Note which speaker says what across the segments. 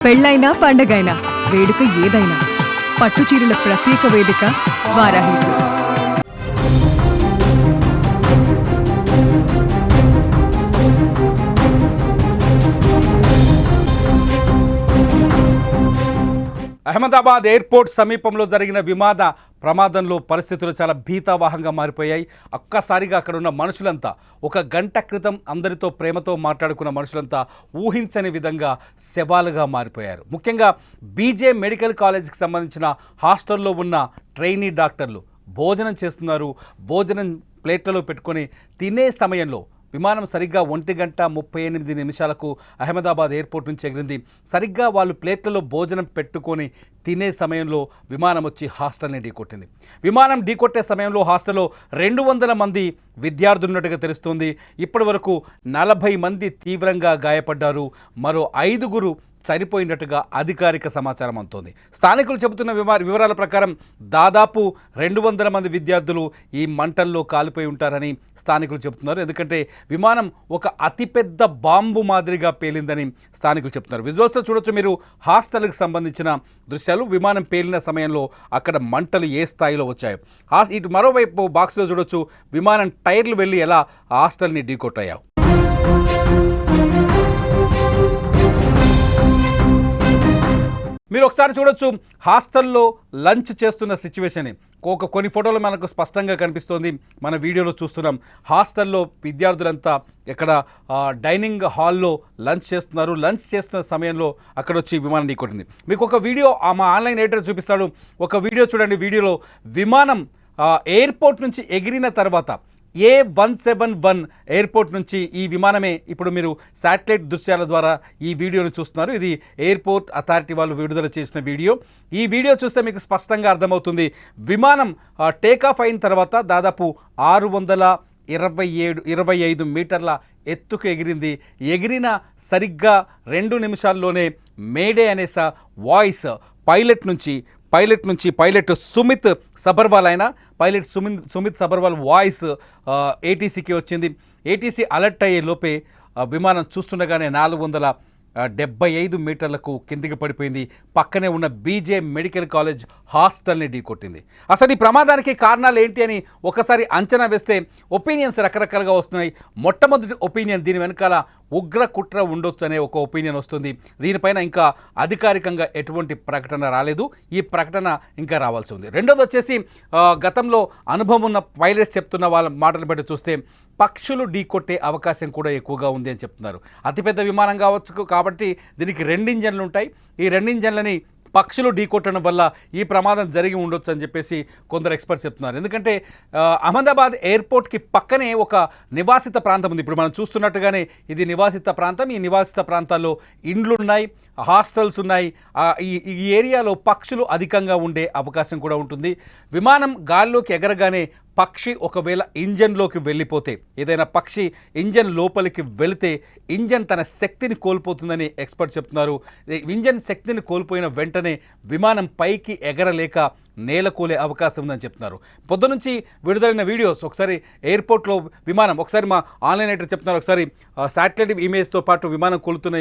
Speaker 1: పెళ్ళైనా పండగైనా వేడుక ఏదైనా పట్టుచీరల ప్రత్యేక వేదిక వారాహి సిల్క్స్.
Speaker 2: అహ్మదాబాద్ ఎయిర్పోర్ట్ సమీపంలో జరిగిన విమాన ప్రమాదంలో పరిస్థితులు చాలా భీతావహంగా మారిపోయాయి. ఒక్కసారిగా అక్కడ ఉన్న మనుషులంతా, ఒక గంట క్రితం అందరితో ప్రేమతో మాట్లాడుకున్న మనుషులంతా ఊహించని విధంగా శవాలుగా మారిపోయారు. ముఖ్యంగా బీజే మెడికల్ కాలేజ్కి సంబంధించిన హాస్టల్లో ఉన్న ట్రైనీ డాక్టర్లు భోజనం చేస్తున్నారు. భోజనం ప్లేట్లలో పెట్టుకొని తినే సమయంలో విమానం సరిగ్గా 1:38 అహ్మదాబాద్ ఎయిర్పోర్ట్ నుంచి ఎగిరింది. సరిగ్గా వాళ్ళు ప్లేట్లలో భోజనం పెట్టుకొని తినే సమయంలో విమానం వచ్చి హాస్టల్ని ఢీకొట్టింది. విమానం ఢీకొట్టే సమయంలో హాస్టల్లో 200 మంది విద్యార్థులు ఉన్నట్టుగా తెలుస్తోంది. ఇప్పటి వరకు 40 మంది తీవ్రంగా గాయపడ్డారు. మరో 5 చనిపోయినట్టుగా అధికారిక సమాచారం అందుతోంది. స్థానికులు చెబుతున్న వివరాల ప్రకారం దాదాపు 200 మంది విద్యార్థులు ఈ మంటల్లో కాలిపోయి ఉంటారని స్థానికులు చెబుతున్నారు. ఎందుకంటే విమానం ఒక అతిపెద్ద బాంబు మాదిరిగా పేలిందని స్థానికులు చెప్తున్నారు. విజువల్స్తో చూడొచ్చు మీరు హాస్టల్కి సంబంధించిన దృశ్యాలు. విమానం పేలిన సమయంలో అక్కడ మంటలు ఏ స్థాయిలో వచ్చాయో. ఇటు మరోవైపు బాక్స్లో చూడొచ్చు విమానం టైర్లు వెళ్ళి ఎలా హాస్టల్ని ఢీకొట్టాయో. మీరు ఒకసారి చూడొచ్చు హాస్టల్లో లంచ్ చేస్తున్న సిచ్యువేషన్. కొన్ని ఫోటోలు మనకు స్పష్టంగా కనిపిస్తోంది, మన వీడియోలో చూస్తున్నాం. హాస్టల్లో విద్యార్థులంతా ఇక్కడ డైనింగ్ హాల్లో లంచ్ చేస్తున్నారు. లంచ్ చేస్తున్న సమయంలో అక్కడ వచ్చి విమానం ఢీకొట్టింది. మీకు ఒక వీడియో మా ఆన్లైన్ ఎడిటర్ చూపిస్తాడు. ఒక వీడియో చూడండి. వీడియోలో విమానం ఎయిర్పోర్ట్ నుంచి ఎగిరిన తర్వాత A171 ఎయిర్పోర్ట్ నుంచి ఈ విమానమే ఇప్పుడు మీరు శాటిలైట్ దృశ్యాల ద్వారా ఈ వీడియోను చూస్తున్నారు. ఇది ఎయిర్పోర్ట్ అథారిటీ వాళ్ళు విడుదల చేసిన వీడియో. ఈ వీడియో చూస్తే మీకు స్పష్టంగా అర్థమవుతుంది. విమానం టేకాఫ్ అయిన తర్వాత దాదాపు 625 మీటర్ల ఎత్తుకు ఎగిరింది. ఎగిరిన సరిగ్గా 2 నిమిషాల్లోనే మేడే అనే voice pilot Sumit Sabharwal Sumit Sabharwal voice ఏటీసీకి వచ్చింది. ఏటీసీ అలర్ట్ అయ్యే లోపే విమానం చూస్తుండగానే 475 మీటర్లకు కిందికి పడిపోయింది. పక్కనే ఉన్న బీజే మెడికల్ కాలేజ్ హాస్టల్ని ఢీకొట్టింది. అసలు ఈ ప్రమాదానికి కారణాలు ఏంటి అని ఒకసారి అంచనా వేస్తే ఒపీనియన్స్ రకరకాలుగా వస్తున్నాయి. మొట్టమొదటి ఒపీనియన్, దీని వెనకాల ఉగ్ర కుట్ర ఉండొచ్చు అనే ఒక ఒపీనియన్ వస్తుంది. దీనిపైన ఇంకా అధికారికంగా ఎటువంటి ప్రకటన రాలేదు. ఈ ప్రకటన ఇంకా రావాల్సి ఉంది. రెండోది వచ్చేసి గతంలో అనుభవం ఉన్న పైలట్స్ చెప్తున్న వాళ్ళ మాటలు బట్టి చూస్తే పక్షులు ఢీకొట్టే అవకాశం కూడా ఎక్కువగా ఉంది అని చెప్తున్నారు. అతిపెద్ద విమానం కావచ్చు కాబట్టి దీనికి 2 ఇంజన్లు ఉంటాయి. ఈ 2 ఇంజన్లని పక్షులు ఢీకొట్టడం వల్ల ఈ ప్రమాదం జరిగి ఉండొచ్చు అని చెప్పేసి కొందరు ఎక్స్పర్ట్స్ చెప్తున్నారు. ఎందుకంటే అహ్మదాబాద్ ఎయిర్పోర్ట్కి పక్కనే ఒక నివాసిత ప్రాంతం ఉంది. ఇప్పుడు మనం చూస్తున్నట్టుగానే ఇది నివాసిత ప్రాంతం. ఈ నివాసిత ప్రాంతాల్లో ఇండ్లు ఉన్నాయి, హాస్టల్స్ ఉన్నాయి. ఈ ఏరియాలో పక్షులు అధికంగా ఉండే అవకాశం కూడా ఉంటుంది. విమానం గాల్లోకి ఎగరగానే పక్షి ఒకవేళ ఇంజన్లోకి వెళ్ళిపోతే, ఏదైనా పక్షి ఇంజన్ లోపలికి వెళితే ఇంజన్ తన శక్తిని కోల్పోతుందని ఎక్స్పర్ట్ చెప్తున్నారు. ఇంజన్ శక్తిని కోల్పోయిన వెంటనే విమానం పైకి ఎగరలేక నేలకూలే అవకాశం ఉందని చెప్తున్నారు. పొద్దునుంచి విడుదలైన వీడియోస్ ఒకసారి ఎయిర్పోర్ట్లో విమానం, ఒకసారి మా ఆన్లైన్ ఎడిటర్ చెప్తున్నారు, ఒకసారి శాటిలైట్ ఇమేజ్తో పాటు విమానం కొలుతున్న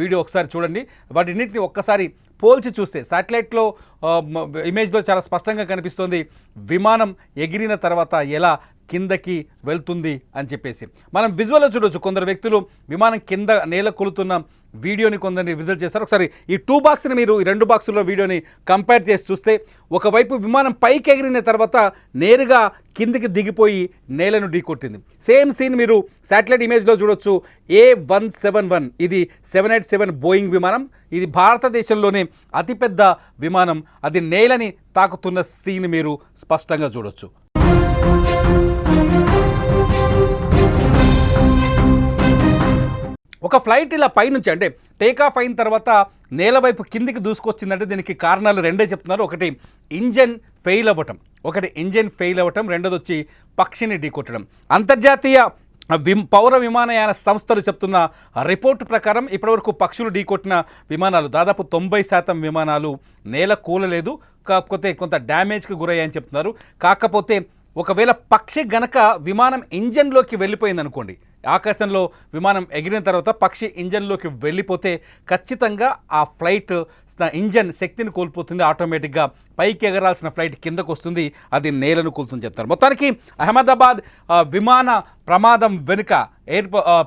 Speaker 2: వీడియో ఒకసారి చూడండి. వాటిన్నింటినీ ఒక్కసారి పోల్చి చూస్తే శాటిలైట్లో ఇమేజ్లో చాలా స్పష్టంగా కనిపిస్తుంది విమానం ఎగిరిన తర్వాత ఎలా కిందకి వెళ్తుంది అని చెప్పేసి. మనం విజువల్లో చూడవచ్చు. కొందరు వ్యక్తులు విమానం కింద నేల కొలుతున్న వీడియోని కొందరిని విడుదల చేస్తారు. ఒకసారి ఈ 2 బాక్స్ని మీరు ఈ 2 బాక్సుల్లో వీడియోని కంపేర్ చేసి చూస్తే ఒకవైపు విమానం పైకి ఎగిరిన తర్వాత నేరుగా కిందికి దిగిపోయి నేలను ఢీకొట్టింది. సేమ్ సీన్ మీరు శాటిలైట్ ఇమేజ్లో చూడొచ్చు. A171 ఇది 787 బోయింగ్ విమానం. ఇది భారతదేశంలోనే అతిపెద్ద విమానం. అది నేలని తాకుతున్న సీన్ మీరు స్పష్టంగా చూడొచ్చు. ఒక ఫ్లైట్ ఇలా పైనుంచి అంటే టేకాఫ్ అయిన తర్వాత నేల వైపు కిందికి దూసుకొచ్చిందంటే దీనికి కారణాలు 2 చెప్తున్నారు. ఒకటి ఇంజన్ ఫెయిల్ అవ్వటం, రెండోది వచ్చి పక్షిని ఢీకొట్టడం. అంతర్జాతీయ పౌర విమానయాన సంస్థలు చెప్తున్న రిపోర్టు ప్రకారం ఇప్పటివరకు పక్షులు ఢీకొట్టిన విమానాలు దాదాపు 90% విమానాలు నేల కూలలేదు, కాకపోతే కొంత డ్యామేజ్కి గురయ్యాయని చెప్తున్నారు. కాకపోతే ఒకవేళ పక్షి గనక విమానం ఇంజన్లోకి వెళ్ళిపోయింది అనుకోండి, ఆకాశంలో విమానం ఎగిరిన తర్వాత పక్షి ఇంజన్లోకి వెళ్ళిపోతే ఖచ్చితంగా ఆ ఫ్లైట్ ఇంజన్ శక్తిని కోల్పోతుంది, ఆటోమేటిక్గా పైకి ఎగరాల్సిన ఫ్లైట్ కిందకు వస్తుంది, అది నేలను కూలుతుంది చెప్తారు. మొత్తానికి అహ్మదాబాద్ విమాన ప్రమాదం వెనుక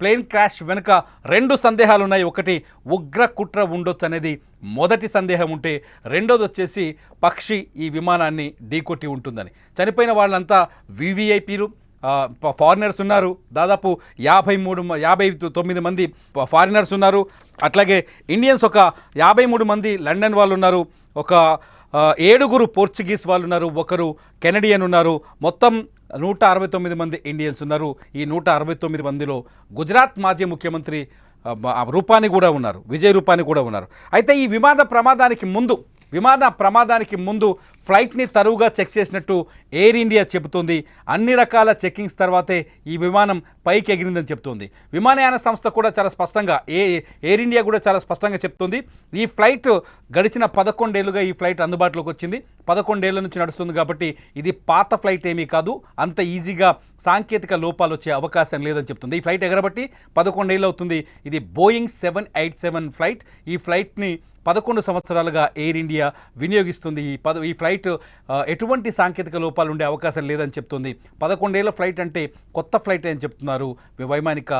Speaker 2: ప్లేన్ క్రాష్ వెనుక 2 సందేహాలు ఉన్నాయి. ఒకటి ఉగ్ర కుట్ర ఉండొచ్చు అనేది మొదటి సందేహం ఉంటే, రెండోది వచ్చేసి పక్షి ఈ విమానాన్ని ఢీకొట్టి ఉంటుందని. చనిపోయిన వాళ్ళంతా వివిఐపీలు, ఫారినర్స్ ఉన్నారు. దాదాపు 59 మంది ఫారినర్స్ ఉన్నారు. అట్లాగే ఇండియన్స్ ఒక 53 మంది లండన్ వాళ్ళు ఉన్నారు. ఒక 7 పోర్చుగీస్ వాళ్ళు ఉన్నారు. ఒకరు కెనడియన్ ఉన్నారు. మొత్తం 169 మంది ఇండియన్స్ ఉన్నారు. ఈ 169 మందిలో గుజరాత్ మాజీ ముఖ్యమంత్రి రూపాని కూడా ఉన్నారు, విజయ్ రూపాని కూడా ఉన్నారు. అయితే ఈ విమాన ప్రమాదానికి ముందు ఫ్లైట్ని తరువుగా చెక్ చేసినట్టు ఎయిర్ ఇండియా చెబుతోంది. అన్ని రకాల చెక్కింగ్స్ తర్వాతే ఈ విమానం పైకి ఎగిరిందని చెప్తోంది. విమానయాన సంస్థ కూడా చాలా స్పష్టంగా, ఎయిర్ ఇండియా కూడా చాలా స్పష్టంగా చెప్తోంది. ఈ ఫ్లైట్ గడిచిన 11 ఏళ్ళుగా ఈ ఫ్లైట్ అందుబాటులోకి వచ్చింది. 11 ఏళ్ల నుంచి నడుస్తుంది కాబట్టి ఇది పాత ఫ్లైట్ ఏమీ కాదు, అంత ఈజీగా సాంకేతిక లోపాలు వచ్చే అవకాశం లేదని చెప్తుంది. ఈ ఫ్లైట్ ఎగరబట్టి 11 ఏళ్ళు అవుతుంది. ఇది బోయింగ్ 787 ఫ్లైట్. ఈ ఫ్లైట్ని 11 సంవత్సరాలుగా ఎయిర్ ఇండియా వినియోగిస్తుంది. ఈ ఫ్లైట్ ఎటువంటి సాంకేతిక లోపాలు ఉండే అవకాశం లేదని చెప్తుంది. 11 ఏళ్ల ఫ్లైట్ అంటే కొత్త ఫ్లైట్ అని చెప్తున్నారు వైమానిక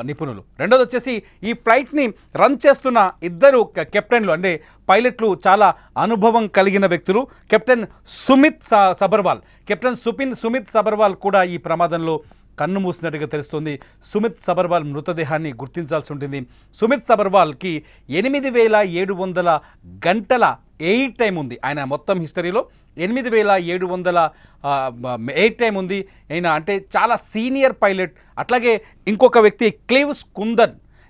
Speaker 2: నిపుణులు. రెండోది వచ్చేసి ఈ ఫ్లైట్ని రన్ చేస్తున్న 2 కెప్టెన్లు, అంటే పైలట్లు చాలా అనుభవం కలిగిన వ్యక్తులు. కెప్టెన్ సుమిత్ సబర్వాల్ కూడా ఈ ప్రమాదంలో కన్ను మూసినట్టుగా తెలుస్తుంది. సుమిత్ సబర్వాల్ మృతదేహాన్ని గుర్తించాల్సి ఉంటుంది. సుమిత్ సబర్వాల్కి 8700 గంటల ఎయిర్ టైం ఉంది. ఆయన మొత్తం హిస్టరీలో 8700 ఎయిర్ టైం ఉంది. ఆయన అంటే చాలా సీనియర్ పైలట్. అట్లాగే ఇంకొక వ్యక్తి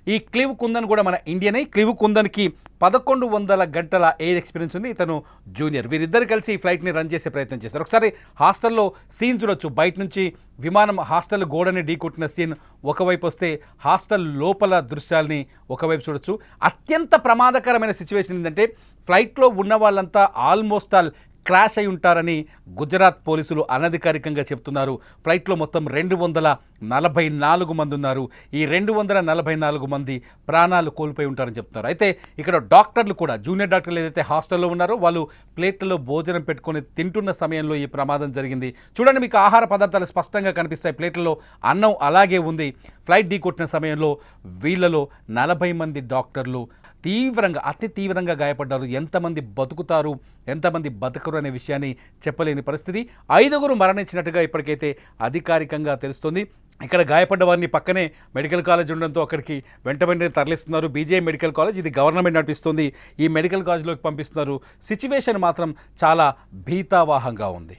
Speaker 2: ఈ క్లీవ్ కుందన్ కూడా మన ఇండియనే. క్లీవ్ కుందన్కి 1100 గంటల ఎయిర్ ఎక్స్పీరియన్స్ ఉంది. ఇతను జూనియర్. వీరిద్దరు కలిసి ఈ ఫ్లైట్ని రన్ చేసే ప్రయత్నం చేశారు. ఒకసారి హాస్టల్లో సీన్ చూడొచ్చు. బయట నుంచి విమానం హాస్టల్ గోడని ఢీకొట్టిన సీన్ ఒకవైపు వస్తే, హాస్టల్ లోపల దృశ్యాల్ని ఒకవైపు చూడొచ్చు. అత్యంత ప్రమాదకరమైన సిచ్యువేషన్ ఏంటంటే, ఫ్లైట్లో ఉన్న వాళ్ళంతా ఆల్మోస్ట్ ఆల్ క్రాష్ అయి ఉంటారని గుజరాత్ పోలీసులు అనధికారికంగా చెప్తున్నారు. ఫ్లైట్లో మొత్తం 244 మంది ఉన్నారు. ఈ 244 మంది ప్రాణాలు కోల్పోయి ఉంటారని చెప్తున్నారు. అయితే ఇక్కడ డాక్టర్లు కూడా, జూనియర్ డాక్టర్లు ఏదైతే హాస్టల్లో ఉన్నారో వాళ్ళు ప్లేట్లలో భోజనం పెట్టుకొని తింటున్న సమయంలో ఈ ప్రమాదం జరిగింది. చూడండి, మీకు ఆహార పదార్థాలు స్పష్టంగా కనిపిస్తాయి. ప్లేట్లలో అన్నం అలాగే ఉంది. ఫ్లైట్ ఢీకొట్టిన సమయంలో వీళ్ళలో 40 మంది డాక్టర్లు అతి తీవ్రంగా గాయపడ్డారు. ఎంతమంది బతుకుతారు, ఎంతమంది బతకరు అనే విషయాన్ని చెప్పలేని పరిస్థితి. 5 మరణించినట్టుగా ఇప్పటికైతే అధికారికంగా తెలుస్తుంది. ఇక్కడ గాయపడ్డ వారిని పక్కనే మెడికల్ కాలేజ్ ఉండడంతో అక్కడికి వెంటనే తరలిస్తున్నారు. బీజేఐ మెడికల్ కాలేజ్, ఇది గవర్నమెంట్ నడిపిస్తుంది. ఈ మెడికల్ కాలేజ్లోకి పంపిస్తున్నారు. సిచ్యువేషన్ మాత్రం చాలా భీతావాహంగా ఉంది.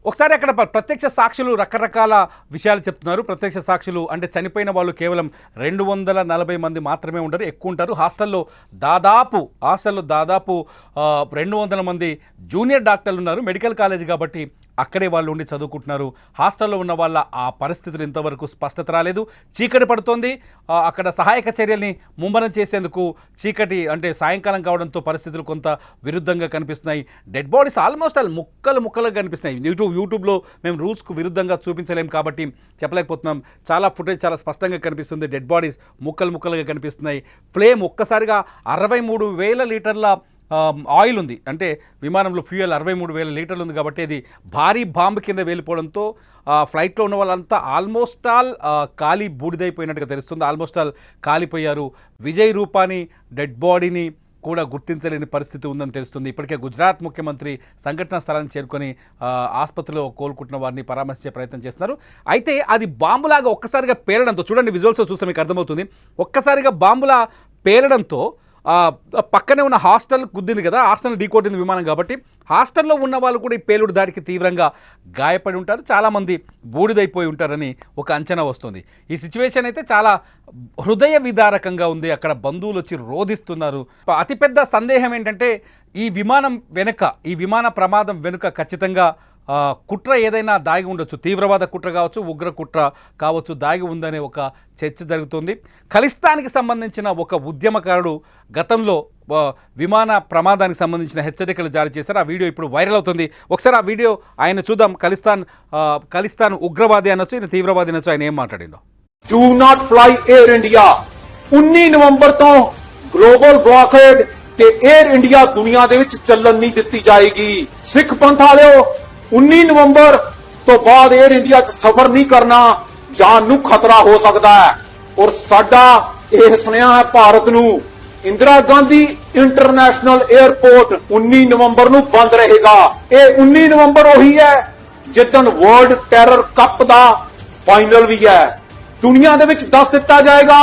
Speaker 2: ఒకసారి అక్కడ ప్రత్యక్ష సాక్షులు రకరకాల విషయాలు చెప్తున్నారు. ప్రత్యక్ష సాక్షులు అంటే చనిపోయిన వాళ్ళు కేవలం 240 మంది మాత్రమే ఉంటారు, ఎక్కువ ఉంటారు. హాస్టల్లో దాదాపు 200 మంది జూనియర్ డాక్టర్లు ఉన్నారు. మెడికల్ కాలేజ్ కాబట్టి అక్కడే వాళ్ళు ఉండి చదువుకుంటున్నారు. హాస్టల్లో ఉన్న వాళ్ళ ఆ పరిస్థితులు ఇంతవరకు స్పష్టత రాలేదు. చీకటి పడుతోంది. అక్కడ సహాయక చర్యల్ని ముమ్మరం చేసేందుకు చీకటి అంటే సాయంకాలం కావడంతో పరిస్థితులు కొంత విరుద్ధంగా కనిపిస్తున్నాయి. డెడ్ బాడీస్ ఆల్మోస్ట్ ముక్కలుగా కనిపిస్తున్నాయి. యూట్యూబ్లో మేము రూల్స్కు విరుద్ధంగా చూపించలేం కాబట్టి చెప్పలేకపోతున్నాం. చాలా ఫుటేజ్ చాలా స్పష్టంగా కనిపిస్తుంది. డెడ్ బాడీస్ ముక్కలుగా కనిపిస్తున్నాయి. ఫ్లేమ్ ఒక్కసారిగా 63,000 లీటర్ల ఆయిల్ ఉంది. అంటే విమానంలో ఫ్యూయల్ 63,000 లీటర్లు ఉంది కాబట్టి అది భారీ బాంబు కింద వెళ్ళిపోవడంతో ఫ్లైట్లో ఉన్న వాళ్ళంతా ఆల్మోస్ట్ ఆల్ కాలి బూడిదైపోయినట్టుగా తెలుస్తుంది. ఆల్మోస్ట్ ఆల్ కాలిపోయారు. విజయ్ రూపాని డెడ్ బాడీని కూడా గుర్తించలేని పరిస్థితి ఉందని తెలుస్తుంది. ఇప్పటికే గుజరాత్ ముఖ్యమంత్రి సంఘటనా స్థలాన్ని చేరుకొని ఆసుపత్రిలో కోలుకుంటున్న వారిని పరామర్శించే ప్రయత్నం చేస్తున్నారు. అయితే అది బాంబులాగా ఒక్కసారిగా పేలడంతో, చూడండి విజువల్స్లో చూస్తే మీకు అర్థమవుతుంది, ఒక్కసారిగా బాంబులా పేలడంతో పక్కనే ఉన్న హాస్టల్ గుద్దింది కదా, హాస్టల్ ఢీకొట్టింది విమానం కాబట్టి హాస్టల్లో ఉన్న వాళ్ళు కూడా ఈ పేలుడు దాడికి తీవ్రంగా గాయపడి ఉంటారు. చాలామంది బూడిదైపోయి ఉంటారని ఒక అంచనా వస్తుంది. ఈ సిచ్యువేషన్ అయితే చాలా హృదయ విదారకంగా ఉంది. అక్కడ బంధువులు వచ్చి రోధిస్తున్నారు. అతిపెద్ద సందేహం ఏంటంటే ఈ విమాన ప్రమాదం వెనుక ఖచ్చితంగా కుట్ర ఏదైనా దాగి ఉండొచ్చు, తీవ్రవాద కుట్ర కావచ్చు, ఉగ్ర కుట్ర కావచ్చు, దాగి ఉందనే ఒక చర్చ జరుగుతుంది. ఖలిస్తాన్కి సంబంధించిన ఒక ఉద్యమకారుడు గతంలో విమాన ప్రమాదానికి సంబంధించిన హెచ్చరికలు జారీ చేశారు. ఆ వీడియో ఇప్పుడు వైరల్ అవుతుంది. ఒకసారి ఆ వీడియో ఆయన చూద్దాం. ఖలిస్తాన్ ఉగ్రవాది అనొచ్చు, ఈయన తీవ్రవాది అనొచ్చు. ఆయన ఏం మాట్లాడిండో.
Speaker 3: Do not fly Air India 19 ਨਵੰਬਰ ਤੋਂ ਗਲੋਬਲ ਬਲੌਕੇਡ ਤੇ 에ਅਰ ਇੰਡੀਆ ਦੁਨੀਆ ਦੇ ਵਿੱਚ ਚੱਲਣ ਨਹੀਂ ਦਿੱਤੀ ਜਾਏਗੀ। ਸਿੱਖ ਪੰਥ ਵਾਲਿਓ 19 ਨਵੰਬਰ ਤੋਂ ਬਾਅਦ 에ਅਰ ਇੰਡੀਆ 'ਚ ਸਫ਼ਰ ਨਹੀਂ ਕਰਨਾ, ਜਾਨ ਨੂੰ ਖਤਰਾ ਹੋ ਸਕਦਾ ਹੈ। ਔਰ ਸਾਡਾ ਇਹ ਸੁਨੇਹਾ ਹੈ ਭਾਰਤ ਨੂੰ, ਇੰਦਰਾ ਗਾਂਧੀ ਇੰਟਰਨੈਸ਼ਨਲ 에ਅਰਪੋਰਟ 19 ਨਵੰਬਰ ਨੂੰ ਬੰਦ ਰਹੇਗਾ। ਇਹ 19 ਨਵੰਬਰ ਉਹੀ ਹੈ ਜਿੱਦਣ ਵਰਲਡ ਟੈਰਰ ਕੱਪ ਦਾ ਫਾਈਨਲ ਵੀ ਹੈ। दुनिया ਦੇ ਵਿੱਚ ਦੱਸ ਦਿੱਤਾ ਜਾਏਗਾ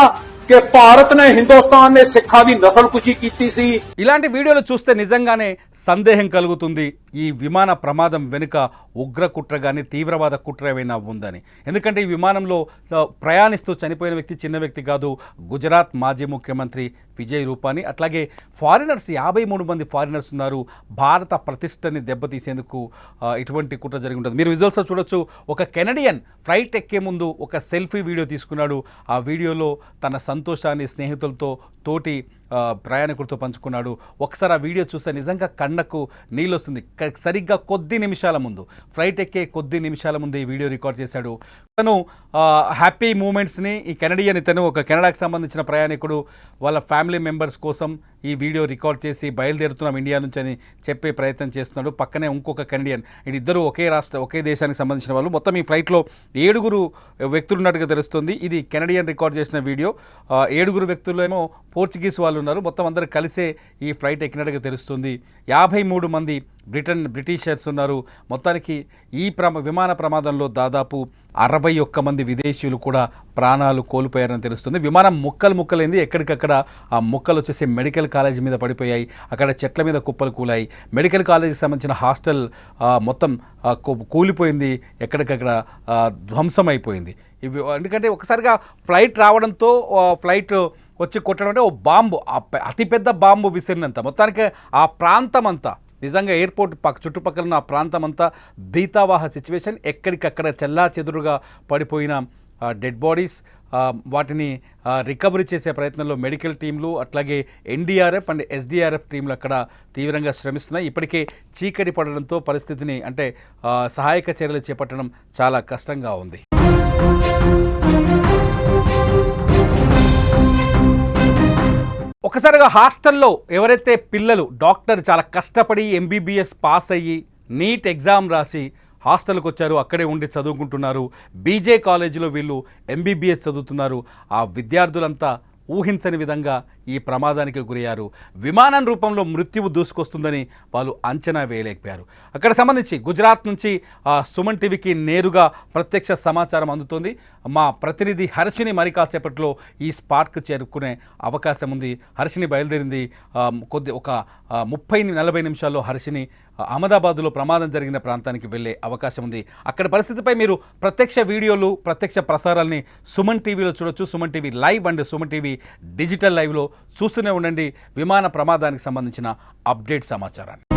Speaker 3: कि భారత్ ने హిందుస్థాన్ ने సిੱਖਾਂ ਦੀ నసల్కుషి ਕੀਤੀ ਸੀ।
Speaker 2: ఇలాంటి వీడియోలు చూస్తే నిజంగానే సందేహం కలుగుతుంది ఈ విమాన ప్రమాదం వెనుక ఉగ్ర కుట్ర కానీ తీవ్రవాద కుట్ర ఏమైనా ఉందని. ఎందుకంటే ఈ విమానంలో ప్రయాణిస్తూ చనిపోయిన వ్యక్తి చిన్న వ్యక్తి కాదు, గుజరాత్ మాజీ ముఖ్యమంత్రి విజయ్ రూపానీ, అట్లాగే ఫారినర్స్ 53 మంది ఫారినర్స్ ఉన్నారు. భారత ప్రతిష్టని దెబ్బతీసేందుకు ఇటువంటి కుట్ర జరిగి ఉంటుంది. మీరు విజువల్స్లో చూడొచ్చు, ఒక కెనడియన్ ఫ్లైట్ ఎక్కే ముందు ఒక సెల్ఫీ వీడియో తీసుకున్నాడు. ఆ వీడియోలో తన సంతోషాన్ని స్నేహితులతో తోటి ప్రయాణికుడితో పంచుకున్నాడు. ఒకసారి ఆ వీడియో చూస్తే నిజంగా కళ్ళకు నీళ్ళు వస్తుంది. సరిగ్గా కొద్ది నిమిషాల ముందు, ఫ్లైట్ ఎక్కే కొద్ది నిమిషాల ముందు ఈ వీడియో రికార్డ్ చేశాడు. తను హ్యాపీ మూమెంట్స్ని, ఈ కెనడియన్ ఇతను ఒక కెనడాకి సంబంధించిన ప్రయాణికుడు, వాళ్ళ ఫ్యామిలీ మెంబర్స్ కోసం ఈ వీడియో రికార్డ్ చేసి బయలుదేరుతున్నాం ఇండియా నుంచి అని చెప్పే ప్రయత్నం చేస్తున్నాడు. పక్కనే ఇంకొక కెనడియన్, ఇద్దరు ఒకే దేశానికి సంబంధించిన వాళ్ళు. మొత్తం ఈ ఫ్లైట్లో 7 వ్యక్తులు ఉన్నట్టుగా తెలుస్తుంది. ఇది కెనడియన్ రికార్డ్ చేసిన వీడియో. 7 వ్యక్తుల్లో ఏమో పోర్చుగీస్ వాళ్ళు ఉన్నారు. మొత్తం అందరూ కలిసే ఈ ఫ్లైట్ ఎక్కినట్టుగా తెలుస్తుంది. 53 మంది బ్రిటిషర్స్ ఉన్నారు. మొత్తానికి ఈ విమాన ప్రమాదంలో దాదాపు 61 మంది విదేశీయులు కూడా ప్రాణాలు కోల్పోయారని తెలుస్తుంది. విమానం ముక్కలైంది. ఎక్కడికక్కడ ఆ ముక్కలు వచ్చేసి మెడికల్ కాలేజీ మీద పడిపోయాయి. అక్కడ చెట్ల మీద కుప్పలు కూలాయి. మెడికల్ కాలేజీకి సంబంధించిన హాస్టల్ మొత్తం కూలిపోయింది, ఎక్కడికక్కడ ధ్వంసం అయిపోయింది. ఎందుకంటే ఒకసారిగా ఫ్లైట్ రావడంతో ఫ్లైట్ వచ్చి కొట్టడం అంటే ఓ బాంబు, అతిపెద్ద బాంబు విసిరినంత మొత్తానికి ఆ ప్రాంతం అంతా, నిజంగా ఎయిర్పోర్ట్ చుట్టుపక్కల ఉన్న ఆ ప్రాంతం అంతా భీతావాహ సిచ్యువేషన్. ఎక్కడికక్కడ చెల్లా చెదురుగా పడిపోయిన డెడ్ బాడీస్, వాటిని రికవరీ చేసే ప్రయత్నంలో మెడికల్ టీంలు, అట్లాగే ఎన్డీఆర్ఎఫ్ అండ్ ఎస్డీఆర్ఎఫ్ టీంలు అక్కడ తీవ్రంగా శ్రమిస్తున్నాయి. ఇప్పటికే చీకటి పడడంతో పరిస్థితిని అంటే సహాయక చర్యలు చేపట్టడం చాలా కష్టంగా ఉంది. ఒకసారిగా హాస్టల్లో ఎవరైతే పిల్లలు డాక్టర్ చాలా కష్టపడి ఎంబీబీఎస్ పాస్ అయ్యి నీట్ ఎగ్జామ్ రాసి హాస్టల్కి వచ్చారు, అక్కడే ఉండి చదువుకుంటున్నారు. బీజే కాలేజీలో వీళ్ళు ఎంబీబీఎస్ చదువుతున్నారు. ఆ విద్యార్థులంతా ఊహించని విధంగా ఈ ప్రమాదానికి గురయ్యారు. విమానం రూపంలో మృత్యువు దూసుకొస్తుందని వాళ్ళు అంచనా వేయలేకపోయారు. అక్కడ సంబంధించి గుజరాత్ నుంచి సుమన్ టీవీకి నేరుగా ప్రత్యక్ష సమాచారం అందుతోంది. మా ప్రతినిధి హర్షిని మరి కాసేపట్లో ఈ స్పాట్కు చేరుకునే అవకాశం ఉంది. హర్షిని బయలుదేరింది. ఒక 30-40 నిమిషాల్లో హర్షిని అహ్మదాబాద్లో ప్రమాదం జరిగిన ప్రాంతానికి వెళ్ళే అవకాశం ఉంది. అక్కడ పరిస్థితిపై మీరు ప్రత్యక్ష వీడియోలు, ప్రత్యక్ష ప్రసారాల్ని సుమన్ టీవీలో చూడొచ్చు. Suman TV live and Suman TV digital లైవ్లో చూస్తూనే ఉండండి విమాన ప్రమాదానికి సంబంధించిన అప్డేట్ సమాచారాన్ని.